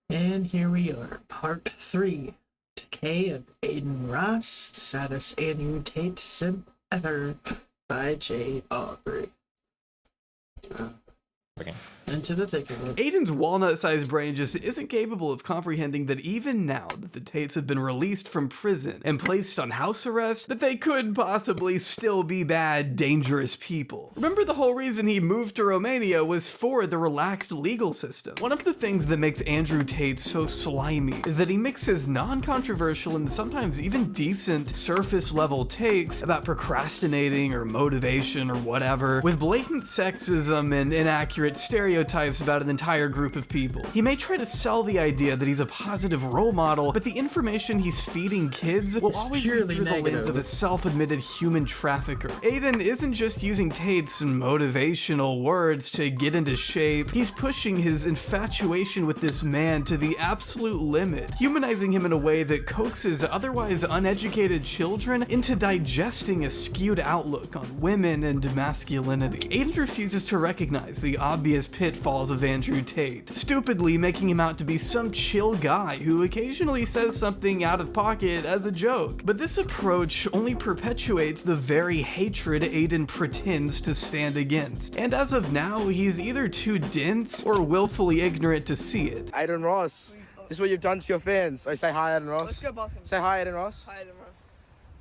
And here we are, part 3. Decay of Aiden Ross, the saddest Andrew Tate simp ever, by Jay Aubrey. Into the thick of it. Aiden's walnut-sized brain just isn't capable of comprehending that even now that the Tates have been released from prison and placed on house arrest, that they could possibly still be bad, dangerous people. Remember, the whole reason he moved to Romania was for the relaxed legal system. One of the things that makes Andrew Tate so slimy is that he mixes non-controversial and sometimes even decent surface-level takes about procrastinating or motivation or whatever with blatant sexism and inaccurate stereotypes about an entire group of people. He may try to sell the idea that he's a positive role model, but the information he's feeding kids will always be through the lens of a self-admitted human trafficker. Aiden isn't just using Tate's motivational words to get into shape, he's pushing his infatuation with this man to the absolute limit, humanizing him in a way that coaxes otherwise uneducated children into digesting a skewed outlook on women and masculinity. Aiden refuses to recognize the obvious pitfalls of Andrew Tate, stupidly making him out to be some chill guy who occasionally says something out of pocket as a joke. But this approach only perpetuates the very hatred Aiden pretends to stand against. And as of now, he's either too dense or willfully ignorant to see it. Aiden Ross, this is what you've done to your fans. I say hi, Aiden Ross. Let's go, Boston. Say hi, Aiden Ross. Hi, Aiden Ross.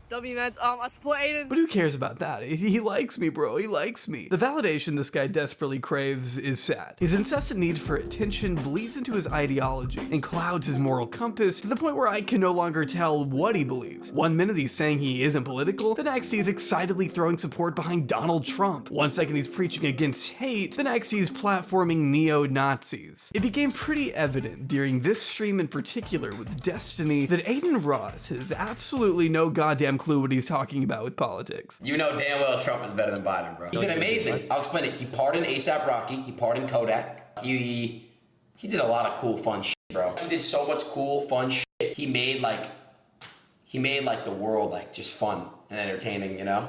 W, man. I support Aiden. But who cares about that? He likes me, bro. He likes me. The validation this guy desperately craves is sad. His incessant need for attention bleeds into his ideology and clouds his moral compass to the point where I can no longer tell what he believes. One minute he's saying he isn't political, the next he's excitedly throwing support behind Donald Trump. One second he's preaching against hate, the next he's platforming neo-Nazis. It became pretty evident during this stream in particular with Destiny that Aiden Ross has absolutely no goddamn clue what he's talking about with politics. You know damn well Trump is better than Biden, bro. He did amazing. I'll explain it. He pardoned A$AP Rocky. He pardoned Kodak. He did a lot of cool, fun shit, bro. He did so much cool, fun shit. He made like the world like just fun and entertaining, you know.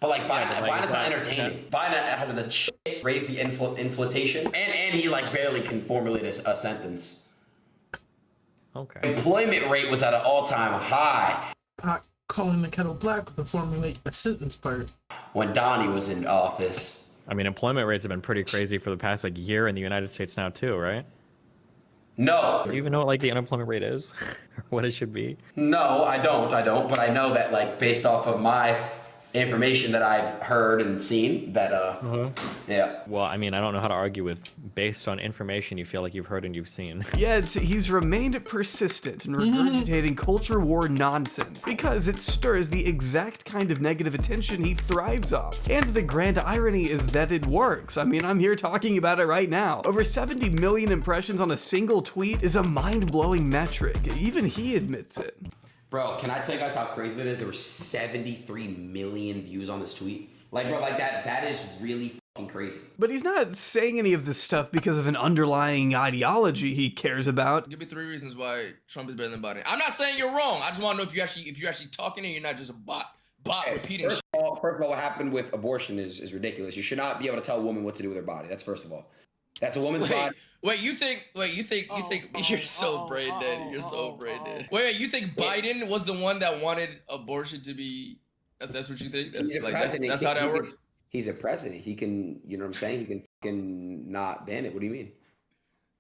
But like Biden's not entertaining. Biden has a shit, raised the inflation, and he like barely can formulate a sentence. Okay. Employment rate was at an all-time high. Calling the kettle black with the formulate a sentence part. When Donnie was in office. I mean, employment rates have been pretty crazy for the past like year in the United States now too, right? No. Do you even know what like the unemployment rate is? Or what it should be? No, I don't, but I know that like based off of my information that I've heard and seen that yeah. Well, I mean, I don't know how to argue with based on information you feel like you've heard and you've seen. Yet, he's remained persistent in regurgitating culture war nonsense because it stirs the exact kind of negative attention he thrives off. And the grand irony is that it works. I mean, I'm here talking about it right now. Over 70 million impressions on a single tweet is a mind-blowing metric. Even he admits it. Bro, can I tell you guys how crazy that is? There were 73 million views on this tweet. Like, bro, like that is really fucking crazy. But he's not saying any of this stuff because of an underlying ideology he cares about. Give me 3 reasons why Trump is better than Biden. I'm not saying you're wrong. I just want to know if you're actually talking and you're not just a bot repeating shit. First of all, what happened with abortion is ridiculous. You should not be able to tell a woman what to do with her body. That's first of all. That's a woman's body. You think you're so brain dead. You're so brain dead. Wait, you think Biden was the one that wanted abortion to be? That's what you think? That's how that works. He's a president. He can, you know what I'm saying? He can fucking not ban it. What do you mean?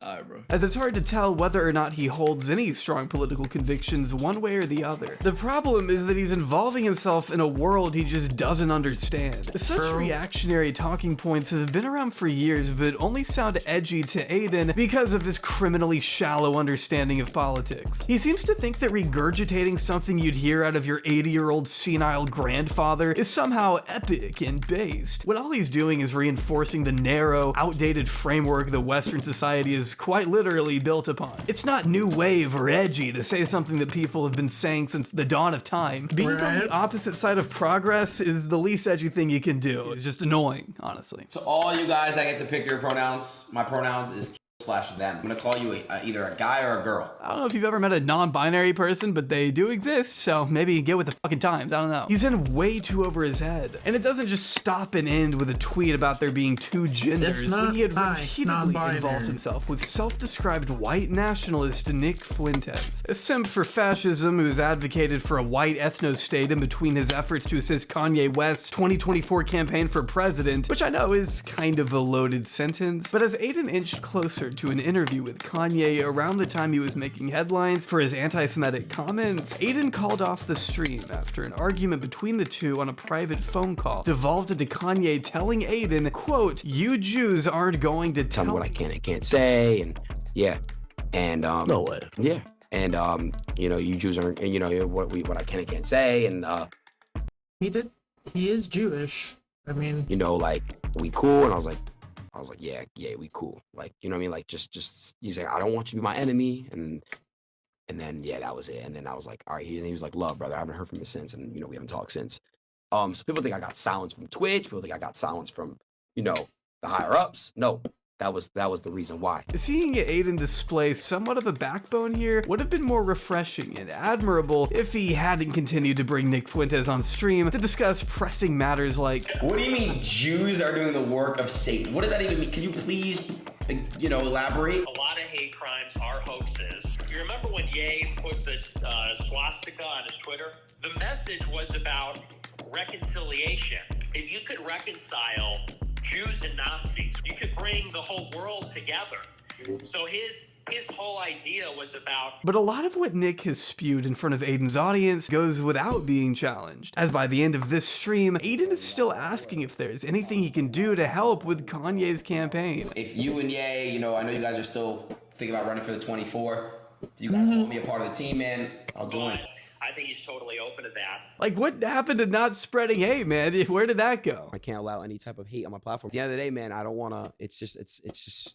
All right, bro. As it's hard to tell whether or not he holds any strong political convictions one way or the other. The problem is that he's involving himself in a world he just doesn't understand. Such reactionary talking points have been around for years, but only sound edgy to Aiden because of his criminally shallow understanding of politics. He seems to think that regurgitating something you'd hear out of your 80-year-old senile grandfather is somehow epic and based, when all he's doing is reinforcing the narrow, outdated framework that Western society is quite literally built upon. It's not new wave or edgy to say something that people have been saying since the dawn of time. Being on the opposite side of progress is the least edgy thing you can do. It's just annoying, honestly. So all you guys that get to pick your pronouns, my pronouns is slash them. I'm gonna call you either a guy or a girl. I don't know if you've ever met a non-binary person, but they do exist, so maybe get with the fucking times, I don't know. He's in way too over his head. And it doesn't just stop and end with a tweet about there being two genders, when he had repeatedly involved himself with self-described white nationalist Nick Fuentes, a simp for fascism who's advocated for a white ethno-state in between his efforts to assist Kanye West's 2024 campaign for president, which I know is kind of a loaded sentence, but as Aiden inched closer to an interview with Kanye around the time he was making headlines for his anti-Semitic comments, Aiden called off the stream after an argument between the two on a private phone call devolved into Kanye telling Aiden, quote, "You Jews aren't going to tell me what I can and can't say," and yeah, and No way. yeah, and you know, you Jews aren't, you know, what I can and can't say, and he is Jewish. I mean, you know, like, we cool, and I was like, yeah, we cool. Like, you know what I mean? Like, just he's like, I don't want you to be my enemy, and then yeah, that was it. And then I was like, all right. And he was like, love, brother. I haven't heard from you since, and you know, we haven't talked since. So people think I got silenced from Twitch. People think I got silenced from, you know, the higher ups. No, that was the reason why. Seeing Aiden display somewhat of a backbone here would have been more refreshing and admirable if he hadn't continued to bring Nick Fuentes on stream to discuss pressing matters like, what do you mean Jews are doing the work of Satan? What does that even mean? Can you please, you know, elaborate? A lot of hate crimes are hoaxes. You remember when Ye put the swastika on his Twitter? The message was about reconciliation. If you could reconcile Jews and Nazis, you could bring the whole world together. So his whole idea was about... But a lot of what Nick has spewed in front of Aiden's audience goes without being challenged, as by the end of this stream, Aiden is still asking if there's anything he can do to help with Kanye's campaign. If you and Ye, you know, I know you guys are still thinking about running for the 24. If you guys want me a part of the team, man, I'll join. I think he's totally open to that. Like, what happened to not spreading hate, man? Where did that go? I can't allow any type of hate on my platform. At the end of the day, man, I don't want to, it's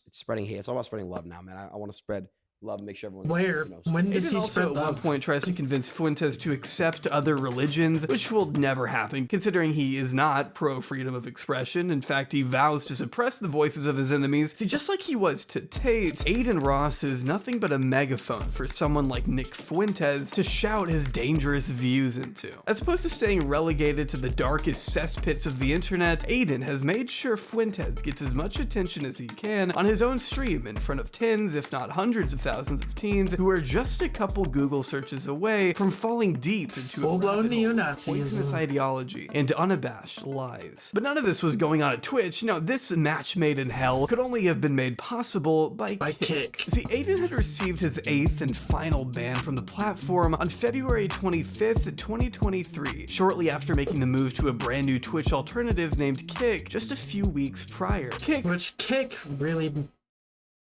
spreading hate. It's all about spreading love now, man. I want to spread love and make sure everyone's, where? You know, When does Aiden he also spread at one love? point tries to convince Fuentes to accept other religions, which will never happen considering he is not pro-freedom of expression. In fact, he vows to suppress the voices of his enemies. See, just like he was to Tate, Aiden Ross is nothing but a megaphone for someone like Nick Fuentes to shout his dangerous views into. As opposed to staying relegated to the darkest cesspits of the internet, Aiden has made sure Fuentes gets as much attention as he can on his own stream in front of tens, if not hundreds of thousands of teens who are just a couple Google searches away from falling deep into Full-blown a neo-Nazism. poisonous ideology and unabashed lies. But none of this was going on at Twitch. No, this match made in hell could only have been made possible by Kick. See, Aiden had received his 8th and final ban from the platform on February 25th, 2023, shortly after making the move to a brand new Twitch alternative named Kick just a few weeks prior. Which Kick really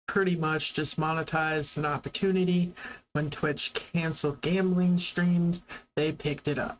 pretty much just monetized an opportunity. When Twitch canceled gambling streams, they picked it up.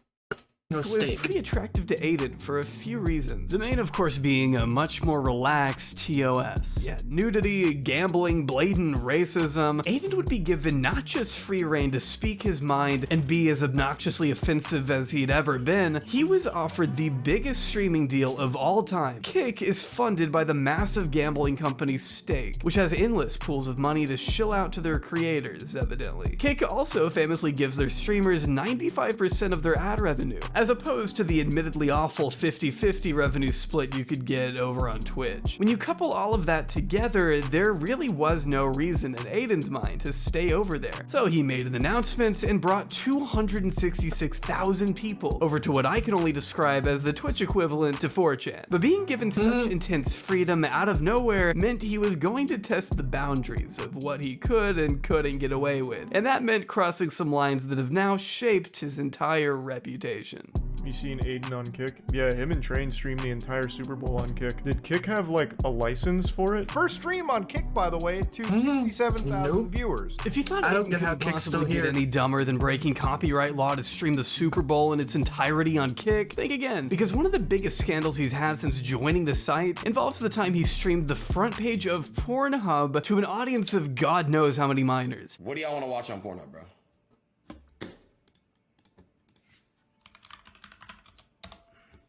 No was stake. pretty attractive to Aiden for a few reasons. The main, of course, being a much more relaxed TOS. Yeah, nudity, gambling, blatant racism. Aiden would be given not just free reign to speak his mind and be as obnoxiously offensive as he'd ever been, he was offered the biggest streaming deal of all time. Kick is funded by the massive gambling company Stake, which has endless pools of money to shill out to their creators, evidently. Kick also famously gives their streamers 95% of their ad revenue, as opposed to the admittedly awful 50-50 revenue split you could get over on Twitch. When you couple all of that together, there really was no reason in Aiden's mind to stay over there. So he made an announcement and brought 266,000 people over to what I can only describe as the Twitch equivalent to 4chan. But being given such intense freedom out of nowhere meant he was going to test the boundaries of what he could and couldn't get away with. And that meant crossing some lines that have now shaped his entire reputation. You seen Aiden on Kick? Yeah, him and Train streamed the entire Super Bowl on Kick. Did Kick have like a license for it? First stream on Kick, by the way, to 67,000 viewers. If you thought I don't Aiden get how couldn't Kick's still possibly get here. any dumber than breaking copyright law to stream the Super Bowl in its entirety on Kick, think again, because one of the biggest scandals he's had since joining the site involves the time he streamed the front page of Pornhub to an audience of God knows how many minors. What do y'all want to watch on Pornhub, bro?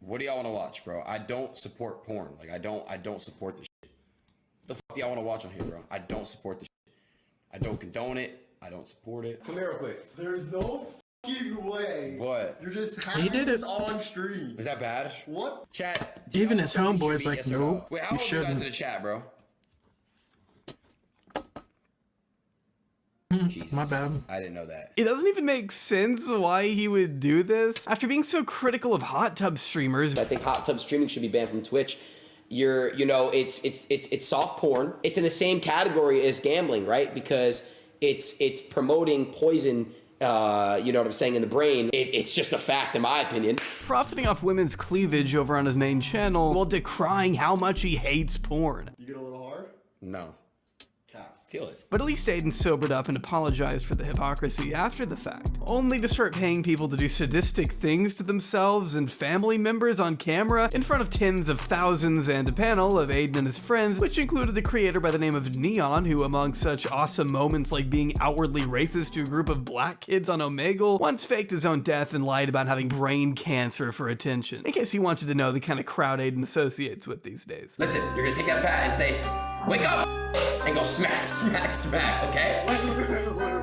What do y'all want to watch, bro? I don't support porn. Like, I don't support this shit. The fuck do y'all want to watch on here, bro? I don't support this shit. I don't condone it. I don't support it. Come here real quick. There's no fucking way. What? You're just He having did this it. on stream. Is that bad? What? Chat. Even y'all his tell me homeboy's should be like, yes or no? nope, Wait, how you old are you guys in shouldn't. the chat, bro? My bad. I didn't know that. It doesn't even make sense why he would do this. After being so critical of hot tub streamers, I think hot tub streaming should be banned from Twitch. It's soft porn. It's in the same category as gambling, right? Because it's promoting poison. You know what I'm saying, in the brain. It's just a fact, in my opinion. profiting off women's cleavage over on his main channel while decrying how much he hates porn. You get a little hard? No. Feel it. But at least Aiden sobered up and apologized for the hypocrisy after the fact, only to start paying people to do sadistic things to themselves and family members on camera in front of tens of thousands and a panel of Aiden and his friends, which included the creator by the name of Neon, who among such awesome moments like being outwardly racist to a group of black kids on Omegle, once faked his own death and lied about having brain cancer for attention, in case you wanted to know the kind of crowd Aiden associates with these days. Listen, you're gonna take that pat and say, "Wake up!" and go smack, smack, smack. Okay?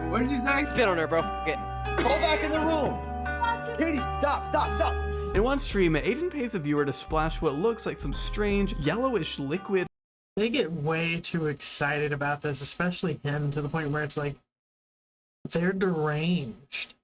What did you say? Spit on her, bro. Get. Go back in the room. Katie, stop. In one stream, Aiden pays a viewer to splash what looks like some strange yellowish liquid They get way too excited about this, especially him, to the point where it's like they're deranged.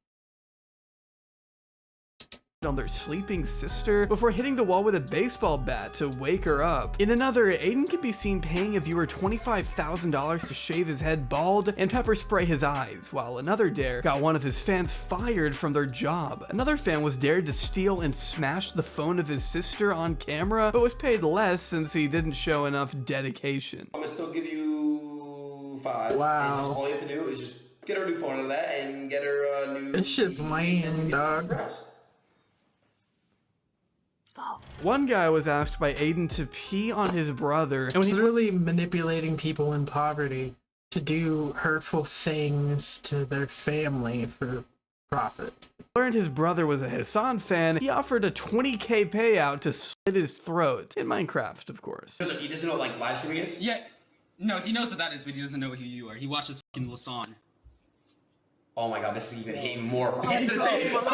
on their sleeping sister before hitting the wall with a baseball bat to wake her up. In another, Aiden can be seen paying a viewer $25,000 to shave his head bald and pepper spray his eyes, while another dare got one of his fans fired from their job. Another fan was dared to steal and smash the phone of his sister on camera, but was paid less since he didn't show enough dedication. I'm gonna still give you 5. Wow. And just all you have to do is just get her a new phone out of that and get her a new. This shit's lame, dog. One guy was asked by Aiden to pee on his brother, and when It's he literally manipulating people in poverty to do hurtful things to their family for profit. learned his brother was a Hassan fan, he offered a $20K payout to slit his throat. In Minecraft, of course. He doesn't know what like live streaming is? Yeah. No, he knows what that is, but he doesn't know who you are. He watches fucking Lasan. Oh my god, this is even even more pissed in the face. Look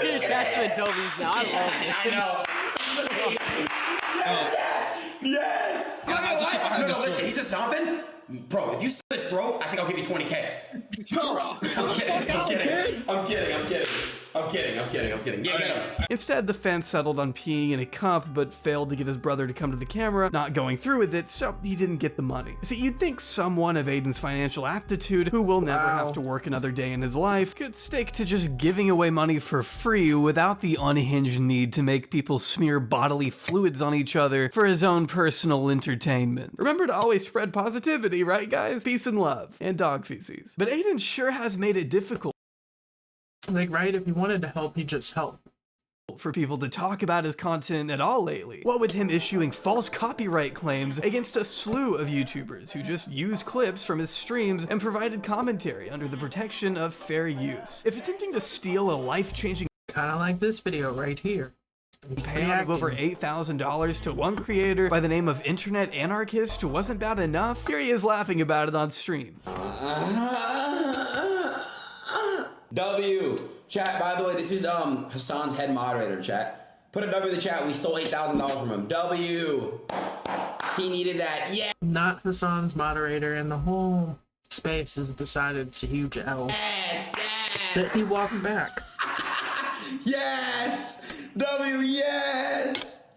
at your attachment, Toby's now. I love it. Yes! I'll hide the shit behind No, the listen, story. he's a stomping. Bro, if you slit his throat, I think I'll give you 20K. Bro, I'm kidding. Yeah, get him. Instead, the fan settled on peeing in a cup, but failed to get his brother to come to the camera, not going through with it, so he didn't get the money. See, you'd think someone of Aiden's financial aptitude, who will never have to work another day in his life, could stick to just giving away money for free without the unhinged need to make people smear bodily fluids on each other for his own personal entertainment. Remember to always spread positivity, right guys? Peace and love, and dog feces. But Aiden sure has made it difficult Like, right, if he wanted to help, he just helped. for people to talk about his content at all lately. What with him issuing false copyright claims against a slew of YouTubers who just used clips from his streams and provided commentary under the protection of fair use. If attempting to steal a life-changing Kind of like this video right here. He's payout of over reacting. $8,000 to one creator by the name of Internet Anarchist wasn't bad enough, here he is laughing about it on stream. W. Chat, by the way, this is Hassan's head moderator, chat. Put a W in the chat. We stole $8,000 from him. W. He needed that. Yeah. Not Hassan's moderator, and the whole space has decided it's a huge L. Yes. That he walked back. Yes. W. Yes.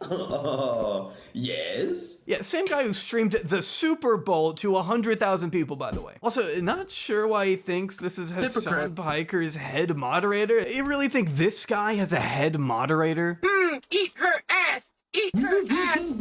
Yes. Yeah, same guy who streamed the Super Bowl to 100,000 people, by the way. Also, not sure why he thinks this is Hassan Hypocrite. Piker's head moderator. You really think this guy has a head moderator? Eat her ass. Eat her ass.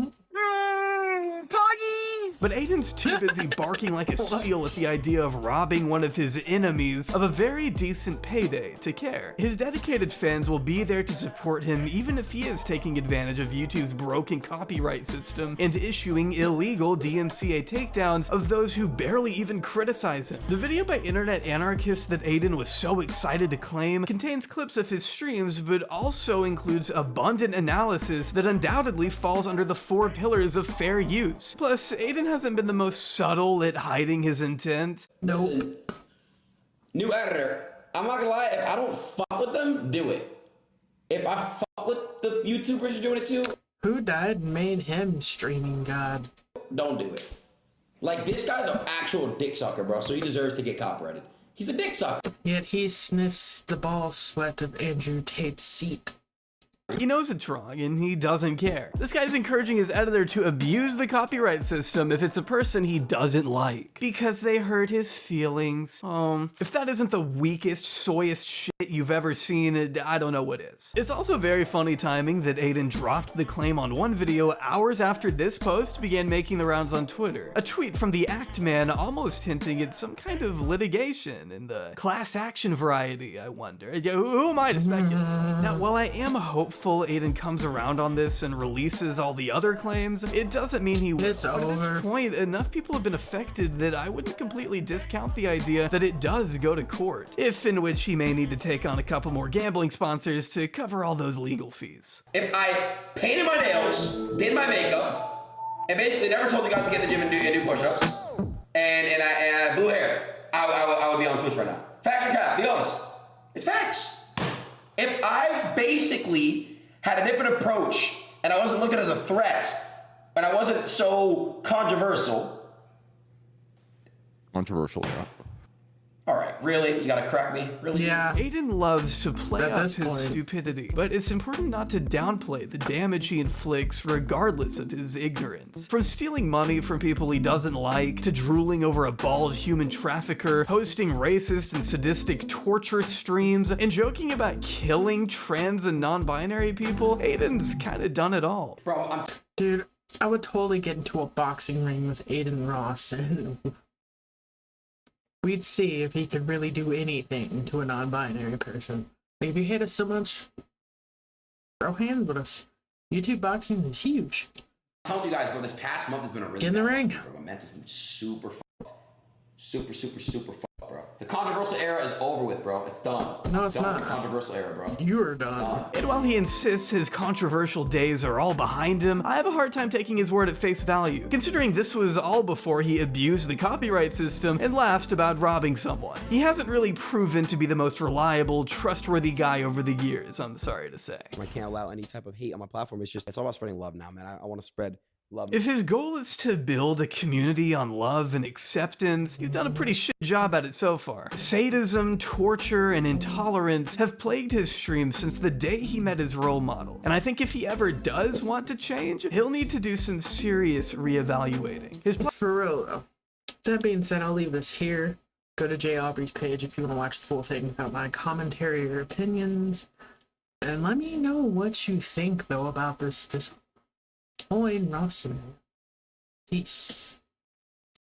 Poggies. But Aiden's too busy barking like a seal at the idea of robbing one of his enemies of a very decent payday to care. His dedicated fans will be there to support him even if he is taking advantage of YouTube's broken copyright system and issuing illegal DMCA takedowns of those who barely even criticize him. The video by Internet Anarchist that Aiden was so excited to claim contains clips of his streams, but also includes abundant analysis that undoubtedly falls under the 4 pillars of fair use. Plus, Aiden hasn't been the most subtle at hiding his intent. Listen, new editor, I'm not gonna lie, if I don't fuck with them, do it. If I fuck with the YouTubers you're doing it to, who died and made him streaming god? don't do it. Like, this guy's an actual dick sucker, bro, so he deserves to get copyrighted. He's a dick sucker. Yet he sniffs the ball sweat of Andrew Tate's seat. He knows it's wrong, and he doesn't care. This guy's encouraging his editor to abuse the copyright system if it's a person he doesn't like, because they hurt his feelings. If that isn't the weakest, soyest shit you've ever seen, I don't know what is. It's also very funny timing that Aiden dropped the claim on one video hours after this post began making the rounds on Twitter. A tweet from the Act Man almost hinting at some kind of litigation in the class action variety, I wonder. Who am I to speculate? Now, while I am hopeful Aiden comes around on this and releases all the other claims, it doesn't mean he will. It's But at this point, enough people have been affected that I wouldn't completely discount the idea that it does go to court, if in which he may need to take on a couple more gambling sponsors to cover all those legal fees. If I painted my nails, did my makeup, and basically never told you guys to get in the gym and do push-ups, and I had blue hair, I would be on Twitch right now. Facts or cap? Be honest. It's facts. If I basically had a different approach and I wasn't looking as a threat and I wasn't so controversial. Yeah. All right, really? You gotta crack me? Really? Yeah. Aiden loves to play At up this his point. stupidity, but it's important not to downplay the damage he inflicts regardless of his ignorance. From stealing money from people he doesn't like, to drooling over a bald human trafficker, hosting racist and sadistic torture streams, and joking about killing trans and non-binary people, Aiden's kinda done it all. Bro, Dude, I would totally get into a boxing ring with Aiden Ross and we'd see if he could really do anything to a non-binary person. Like, if he hate us so much, throw hands with us. YouTube boxing is huge. I'm telling you guys, bro, this past month has been a really Get in the bad ring. month, bro. My mental's been super fucked. Super fucked, bro. The controversial era is over with, bro. It's done. No, it's done not. with the controversial era, bro. You're done. And while he insists his controversial days are all behind him, I have a hard time taking his word at face value, considering this was all before he abused the copyright system and laughed about robbing someone. He hasn't really proven to be the most reliable, trustworthy guy over the years, I'm sorry to say. I can't allow any type of hate on my platform. It's all about spreading love now, man. I want to spread love. If his goal is to build a community on love and acceptance, he's done a pretty shit job at it so far. Sadism, torture, and intolerance have plagued his streams since the day he met his role model. And I think if he ever does want to change, he'll need to do some serious reevaluating. For real, though. That being said, I'll leave this here. Go to Jay Aubrey's page if you want to watch the full thing without my commentary or opinions. And let me know what you think, though, about this whole Aiden Ross scenario. Peace.